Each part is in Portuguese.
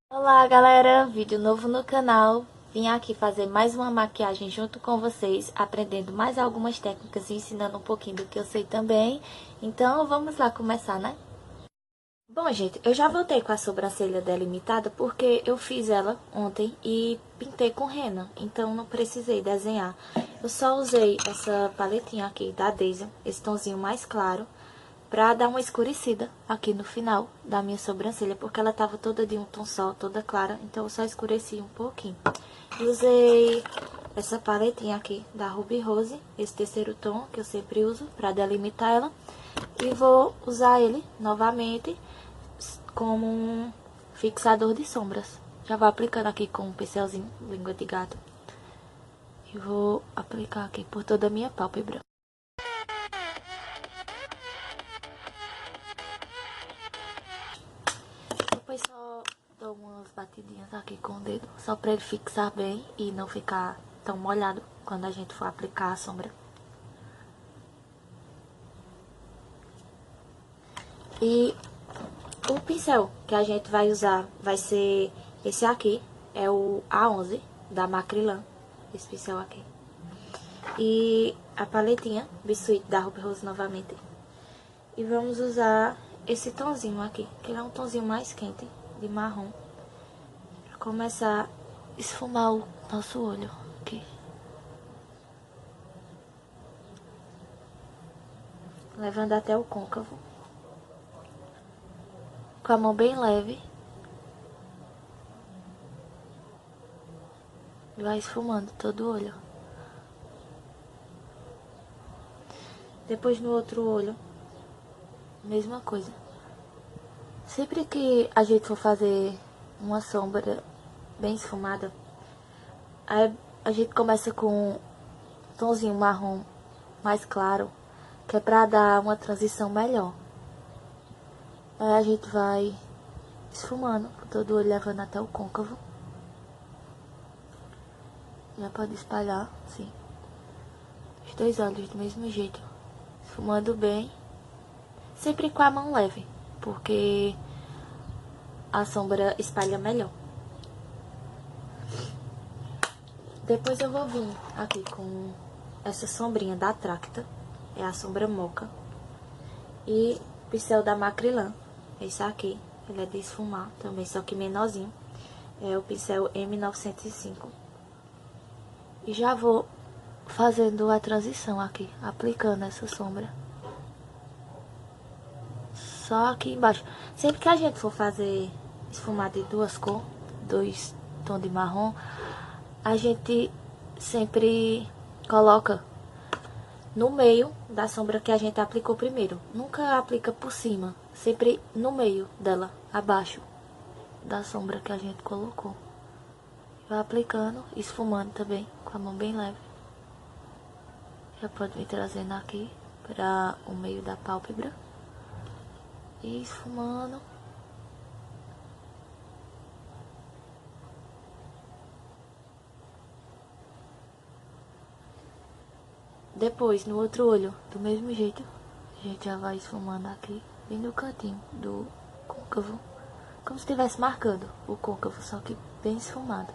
Olá galera, vídeo novo no canal. Vim aqui fazer mais uma maquiagem junto com vocês, aprendendo mais algumas técnicas e ensinando um pouquinho do que eu sei também. Então vamos lá começar, né? Bom, gente, eu já voltei com a sobrancelha delimitada porque eu fiz ela ontem e pintei com rena, então não precisei desenhar. Eu só usei essa paletinha aqui da Daisy, esse tonzinho mais claro, pra dar uma escurecida aqui no final da minha sobrancelha, porque ela tava toda de um tom só, toda clara, então eu só escureci um pouquinho. Usei essa paletinha aqui da Ruby Rose, esse terceiro tom que eu sempre uso pra delimitar ela, e vou usar ele novamente como um fixador de sombras. Já vou aplicando aqui com um pincelzinho, língua de gato, e vou aplicar aqui por toda a minha pálpebra. Depois só dou umas batidinhas aqui com o dedo, só pra ele fixar bem e não ficar tão molhado quando a gente for aplicar a sombra. E o pincel que a gente vai usar vai ser esse aqui, é o A11 da Macrylan, esse pincel aqui. E a paletinha Biscuit da Ruby Rose novamente. E vamos usar esse tonzinho aqui, que ele é um tonzinho mais quente, de marrom, pra começar a esfumar o nosso olho aqui. Levando até o côncavo. Com a mão bem leve. E vai esfumando todo o olho. Depois no outro olho, mesma coisa. Sempre que a gente for fazer uma sombra bem esfumada, aí a gente começa com um tonzinho marrom mais claro, que é pra dar uma transição melhor. Aí a gente vai esfumando por todo o olho, levando até o côncavo. Já pode espalhar, sim. Os dois olhos do mesmo jeito. Esfumando bem. Sempre com a mão leve, porque a sombra espalha melhor. Depois eu vou vir aqui com essa sombrinha da Tracta. É a sombra moca. E pincel da Macrylan. Esse aqui. Ele é de esfumar também, só que menorzinho. É o pincel M905. E já vou fazendo a transição aqui, aplicando essa sombra. Só aqui embaixo. Sempre que a gente for fazer esfumado de duas cores, dois tons de marrom, a gente sempre coloca no meio da sombra que a gente aplicou primeiro. Nunca aplica por cima, sempre no meio dela, abaixo da sombra que a gente colocou. Vai aplicando, esfumando também, com a mão bem leve. Já pode vir trazendo aqui para o meio da pálpebra. E esfumando. Depois, no outro olho, do mesmo jeito, a gente já vai esfumando aqui, bem no cantinho do côncavo. Como se estivesse marcando o côncavo, só que bem esfumado.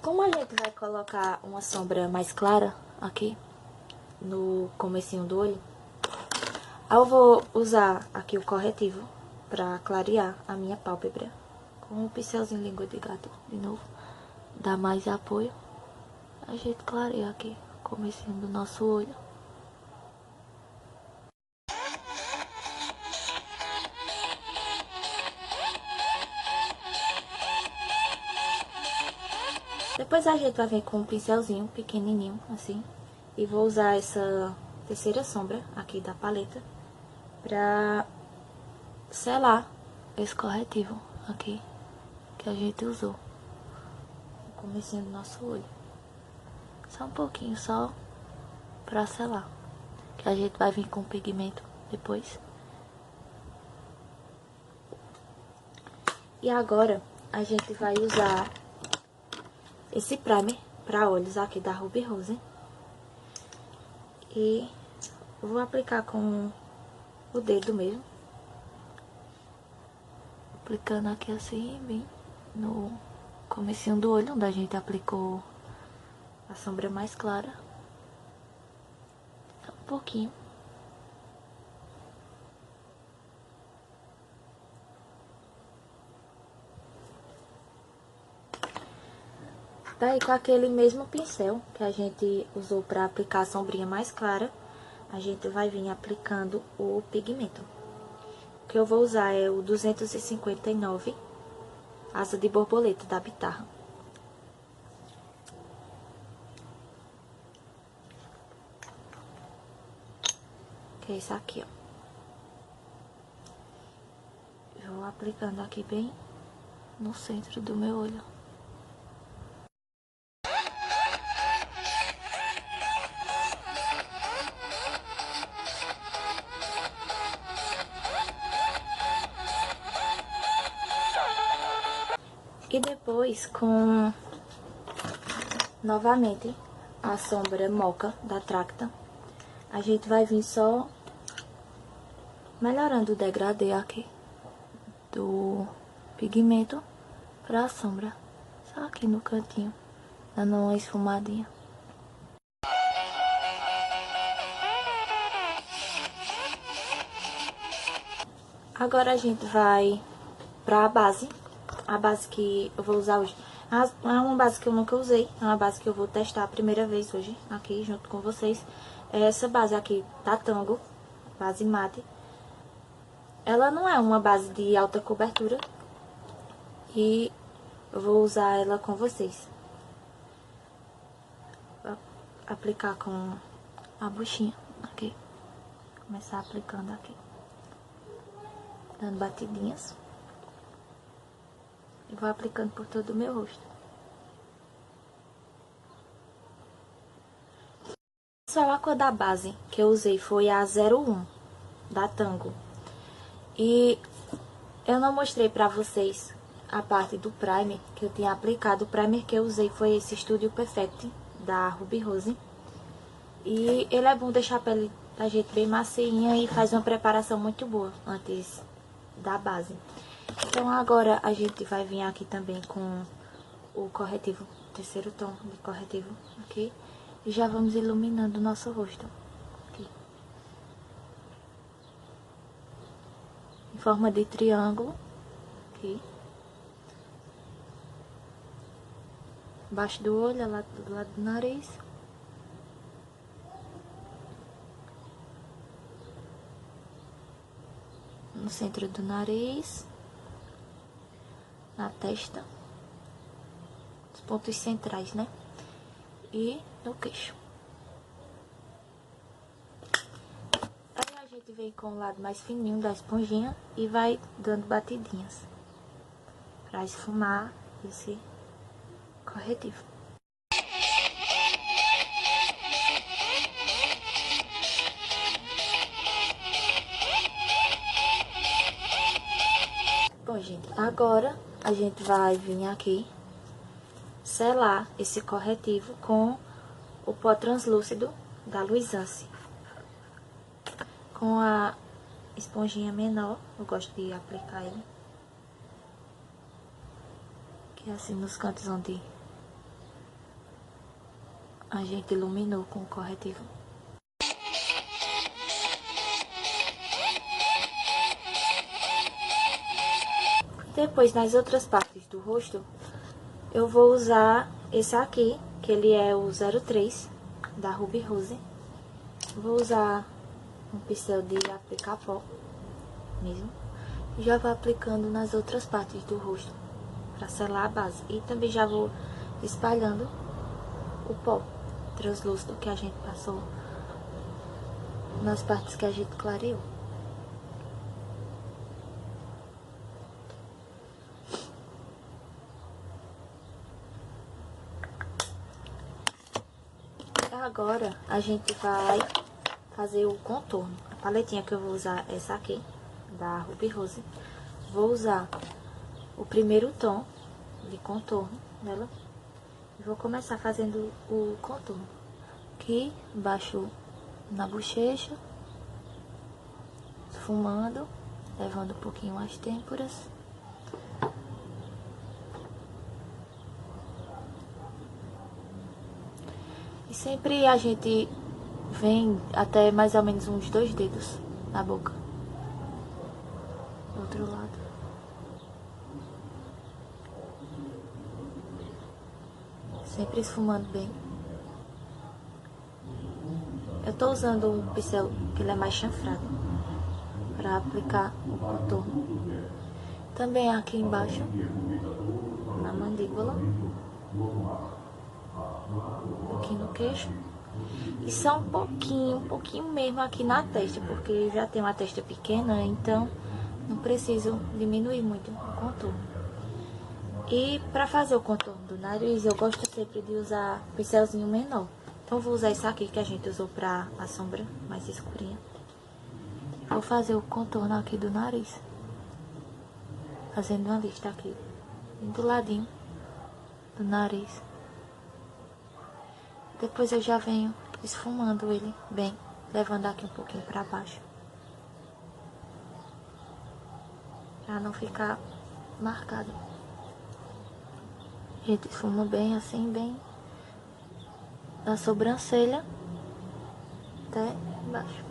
Como a gente vai colocar uma sombra mais clara aqui no comecinho do olho, eu vou usar aqui o corretivo pra clarear a minha pálpebra com um pincelzinho língua de gato de novo. Dá mais apoio. A gente clareia aqui o comecinho do nosso olho. Depois a gente vai vir com um pincelzinho pequenininho, assim. E vou usar essa terceira sombra aqui da paleta pra selar esse corretivo aqui que a gente usou no comecinho do nosso olho. Só um pouquinho, só pra selar. Que a gente vai vir com o pigmento depois. E agora a gente vai usar esse primer para olhos aqui da Ruby Rose. E vou aplicar com o dedo mesmo. Aplicando aqui assim, bem no comecinho do olho, onde a gente aplicou a sombra mais clara. Um pouquinho. Daí, com aquele mesmo pincel que a gente usou para aplicar a sombrinha mais clara, a gente vai vir aplicando o pigmento. O que eu vou usar é o 259 Asa de Borboleta da Bitarra. Que é esse aqui, ó. Eu vou aplicando aqui bem no centro do meu olho. E depois, com novamente a sombra Mocha da Tracta, a gente vai vir só melhorando o degradê aqui do pigmento pra sombra. Só aqui no cantinho, dando uma esfumadinha. Agora a gente vai pra base. A base que eu vou usar hoje é uma base que eu nunca usei. É uma base que eu vou testar a primeira vez hoje, aqui junto com vocês. É essa base aqui da Tango, base mate. Ela não é uma base de alta cobertura. E eu vou usar ela com vocês. Vou aplicar com a buchinha aqui. Começar aplicando aqui. Dando batidinhas. E vou aplicando por todo o meu rosto. Pessoal, a cor da base que eu usei foi a 01 da Tango. E eu não mostrei pra vocês a parte do primer que eu tinha aplicado. O primer que eu usei foi esse Studio Perfect da Ruby Rose. E ele é bom deixar a pele da gente bem macinha e faz uma preparação muito boa antes da base. Então agora a gente vai vir aqui também com o corretivo, terceiro tom de corretivo aqui. E já vamos iluminando o nosso rosto. Aqui. Em forma de triângulo. Aqui. Embaixo do olho, do lado do nariz. No centro do nariz. Na testa. Os pontos centrais, né? E no queixo. Aí a gente vem com o lado mais fininho da esponjinha e vai dando batidinhas pra esfumar esse corretivo. Bom, gente, agora a gente vai vir aqui selar esse corretivo com o pó translúcido da Luisance. Com a esponjinha menor, eu gosto de aplicar ele. Que é assim nos cantos onde a gente iluminou com o corretivo. Depois, nas outras partes do rosto, eu vou usar esse aqui, que ele é o 03 da Ruby Rose. Vou usar um pincel de aplicar pó mesmo. E já vou aplicando nas outras partes do rosto, pra selar a base. E também já vou espalhando o pó translúcido que a gente passou nas partes que a gente clareou. Agora a gente vai fazer o contorno. A paletinha que eu vou usar é essa aqui, da Ruby Rose. Vou usar o primeiro tom de contorno nela. E vou começar fazendo o contorno aqui embaixo na bochecha, esfumando, levando um pouquinho as têmporas. E sempre a gente vem até mais ou menos uns 2 dedos na boca. Do outro lado. Sempre esfumando bem. Eu tô usando um pincel que ele é mais chanfrado para aplicar o contorno. Também aqui embaixo, na mandíbula. Um pouquinho no queixo. E só um pouquinho mesmo aqui na testa, porque eu já tenho uma testa pequena, então não preciso diminuir muito o contorno. E para fazer o contorno do nariz, eu gosto sempre de usar pincelzinho menor. Então vou usar esse aqui que a gente usou para a sombra mais escurinha. Vou fazer o contorno aqui do nariz. Fazendo uma lista aqui, do ladinho do nariz. Depois eu já venho esfumando ele bem, levando aqui um pouquinho para baixo. Pra não ficar marcado. A gente esfuma bem assim, bem da sobrancelha até embaixo.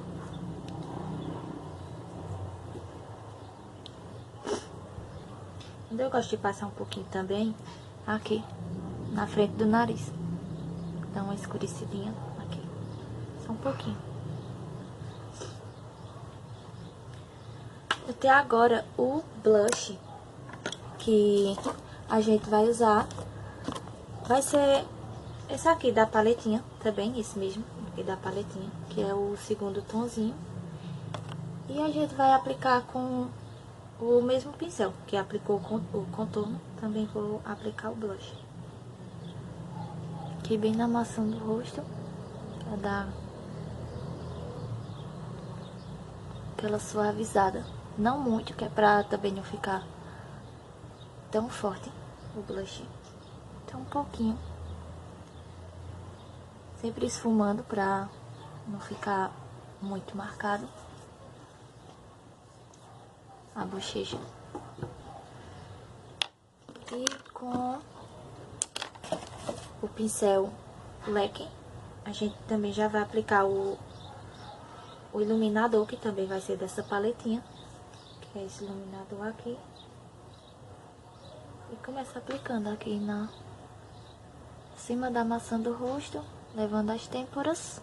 Eu gosto de passar um pouquinho também aqui na frente do nariz. Dá uma escurecidinha aqui. Só um pouquinho. Eu tenho agora o blush que a gente vai usar. Vai ser esse aqui da paletinha, também esse mesmo, aqui da paletinha, que é o segundo tomzinho. E a gente vai aplicar com o mesmo pincel que aplicou o contorno, também vou aplicar o blush. Aqui bem na maçã do rosto, pra dar aquela suavizada. Não muito, que é pra também não ficar tão forte o blush. Então um pouquinho. Sempre esfumando pra não ficar muito marcado a bochecha. E com o pincel leque, a gente também já vai aplicar o iluminador, que também vai ser dessa paletinha, que é esse iluminador aqui. E começa aplicando aqui na cima da maçã do rosto, levando as têmporas.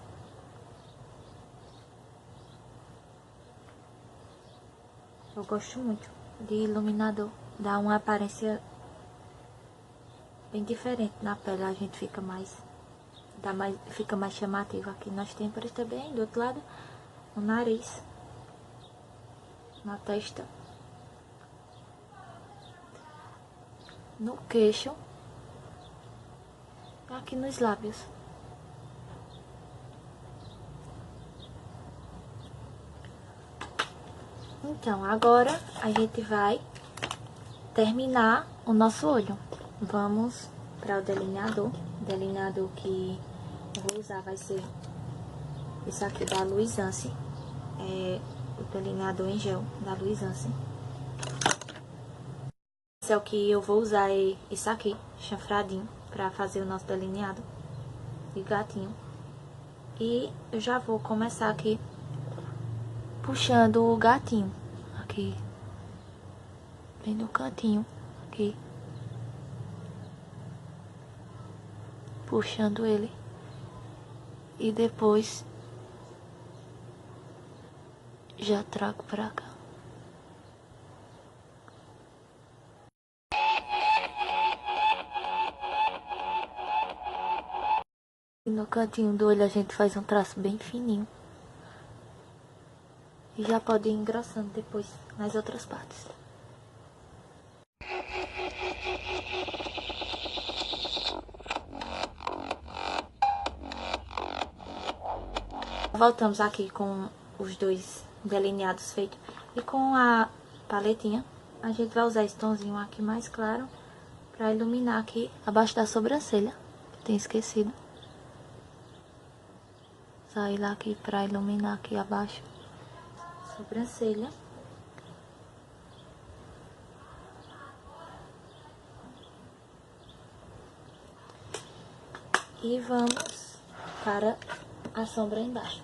Eu gosto muito de iluminador, dá uma aparência bem diferente na pele, a gente fica fica mais chamativo aqui nas têmporas também, do outro lado, no nariz, na testa, no queixo e aqui nos lábios. Então, agora a gente vai terminar o nosso olho. Vamos para o delineador. O delineador que eu vou usar vai ser esse aqui da Luisance. É o delineador em gel da Luisance. Esse é o que eu vou usar, é esse aqui, chanfradinho, para fazer o nosso delineado de gatinho. E eu já vou começar aqui puxando o gatinho aqui, bem no cantinho aqui, puxando ele, e depois já trago pra cá. E no cantinho do olho a gente faz um traço bem fininho. E já pode ir engrossando depois nas outras partes. Voltamos aqui com os dois delineados feitos. E com a paletinha a gente vai usar esse tomzinho aqui mais claro pra iluminar aqui abaixo da sobrancelha, que eu tinha esquecido. Usar ele aqui pra iluminar aqui abaixo da sobrancelha. E vamos para a sombra embaixo.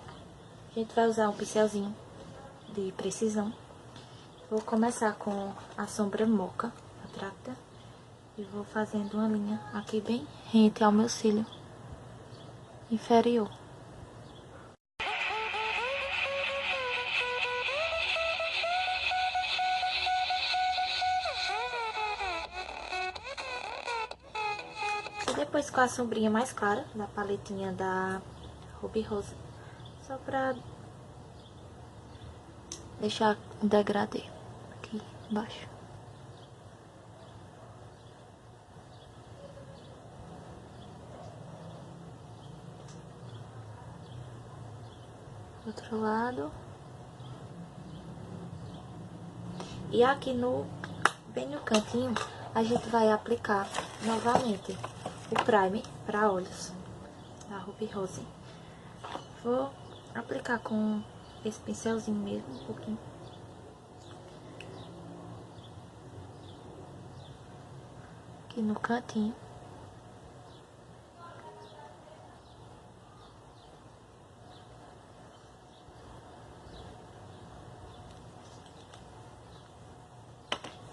A gente vai usar um pincelzinho de precisão. Vou começar com a sombra moca, retrata, e vou fazendo uma linha aqui bem rente ao meu cílio inferior. E depois com a sombrinha mais clara, da paletinha da Ruby Rose, só pra deixar um degradê aqui embaixo. Outro lado. E aqui bem no cantinho, a gente vai aplicar novamente o primer para olhos da Ruby Rose. Vou aplicar com esse pincelzinho mesmo, um pouquinho. Aqui no cantinho.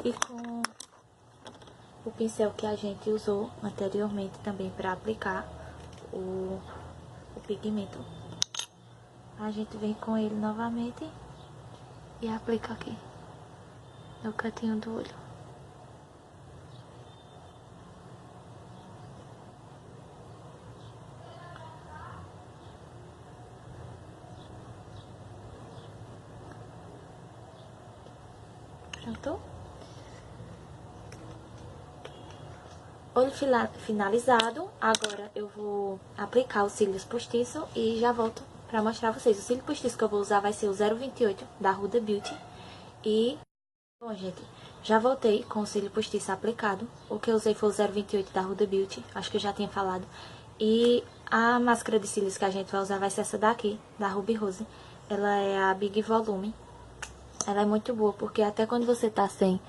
E com o pincel que a gente usou anteriormente também para aplicar o pigmento, a gente vem com ele novamente e aplica aqui no cantinho do olho. Pronto? Olho finalizado. Agora eu vou aplicar os cílios postiço e já volto pra mostrar a vocês. O cílio postiço que eu vou usar vai ser o 028 da Huda Beauty. E, bom, gente, já voltei com o cílio postiço aplicado. O que eu usei foi o 028 da Huda Beauty, acho que eu já tinha falado. E a máscara de cílios que a gente vai usar vai ser essa daqui, da Ruby Rose. Ela é a Big Volume. Ela é muito boa, porque até quando você tá sem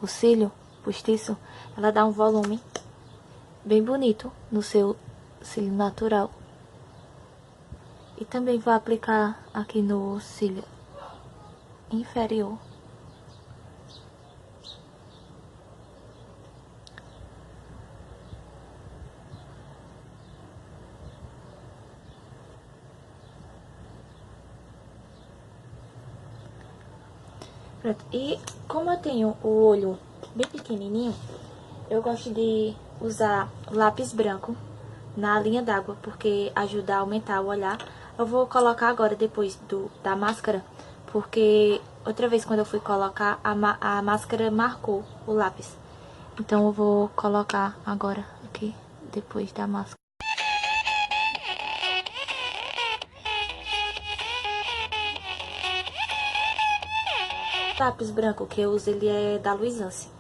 o cílio postiço, ela dá um volume bem bonito no seu cílio natural. E também vou aplicar aqui no cílio inferior. Pronto. E como eu tenho o olho bem pequenininho, eu gosto de usar lápis branco na linha d'água, porque ajuda a aumentar o olhar. Eu vou colocar agora depois da máscara, porque outra vez quando eu fui colocar, a máscara marcou o lápis. Então eu vou colocar agora aqui, depois da máscara. O lápis branco que eu uso, ele é da Luisance.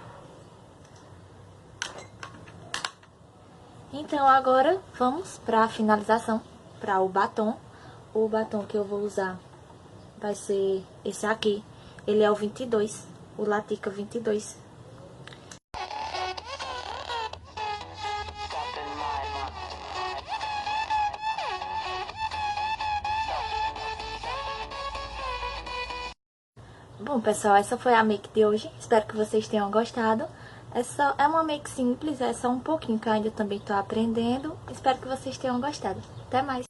Então agora vamos para a finalização, para o batom. O batom que eu vou usar vai ser esse aqui. Ele é o 22, o Latica 22. Bom, pessoal, essa foi a make de hoje. Espero que vocês tenham gostado. Essa é uma make simples, é só um pouquinho que eu ainda também tô aprendendo. Espero que vocês tenham gostado. Até mais!